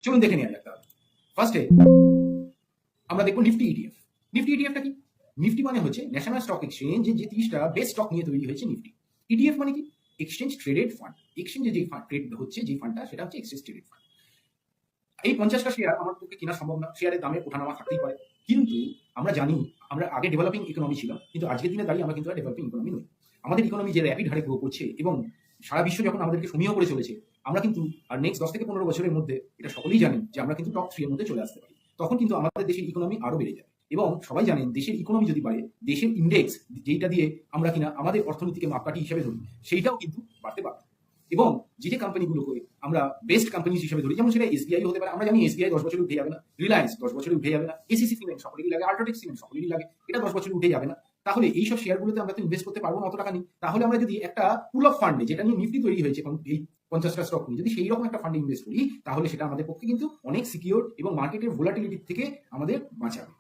চলুন দেখে নেওয়া যাক তাহলে। ফার্স্টে আমরা দেখবো নিফটি ইটিএফ। নিফটি ইটিএফটা কি? নিফটি মানে হচ্ছে ন্যাশনাল স্টক এক্সচেঞ্জ যে 30টা বেস্ট স্টক নিয়ে তৈরি হয়েছে নিফটি। ইটিএফ মানে কি? Exchange traded fund. এক্সচেঞ্জে যে ট্রেড হচ্ছে যে ফান্ডটা সেটা হচ্ছে এক্সচেঞ্জ ট্রেডেড ফান্ড। এই 50টা শেয়ার আমার পক্ষে কেনা সম্ভব না, শেয়ারের দামের ওঠানামা থাকতেই পারে, কিন্তু আমরা জানি আমরা আগে ডেভেলপিং ইকোনমি ছিলাম, কিন্তু আজকের দিনে দাঁড়িয়ে আমরা কিন্তু আর ডেভেলপিং ইকোনমি নই। আমাদের ইকোনমি যে র্যাপিড হারে গ্রো করছে এবং সারা বিশ্ব যখন আমাদেরকে সমীহ করে চলেছে, আমরা কিন্তু আর নেক্সট 10 থেকে 15 বছরের মধ্যে এটা সকলেই জানেন যে আমরা কিন্তু টপ 3 এর মধ্যে চলে আসতে পারি। তখন কিন্তু আমাদের দেশের ইকোনমি আরো বেড়ে যাবে এবং সবাই জানেন দেশের ইকোনমি যদি বাড়ে, দেশের ইন্ডেক্স যেটা দিয়ে আমরা কিনা আমাদের অর্থনীতিকে মাপকাঠি হিসেবে ধরি, সেইটাও কিন্তু বাড়তে পারে। এবং যে যে কোম্পানিগুলোকে আমরা বেস্ট কোম্পানি হিসেবে ধরি, যেমন সেটা এসবিআই হতে পারে। আমরা জানি এসবিআই 10 বছরে উঠে যাবে না, রিলায়েন্স 10 বছরে উঠে যাবে না, এসিসি সিমেন্ট সকলেরই লাগে, আল্ট্রাটেক সিমেন্ট সকলেরই লাগে, এটা 10 বছরে উঠে যাবে না। তাহলে এইসব শেয়ারগুলোতে আমরা তো ইনভেস্ট করতে পারবো না, অত টাকা নেই। তাহলে আমরা যদি একটা পুল অফ ফান্ডে, যেটা নিয়ে নিফটি তৈরি হয়েছে এই 50টা স্টক নিয়ে, যদি সেই রকম একটা ফান্ডে ইনভেস্ট করি, তাহলে সেটা আমাদের পক্ষে কিন্তু অনেক সিকিউর এবং মার্কেটের ভোলাটিলিটি থেকে আমাদের বাঁচাবে।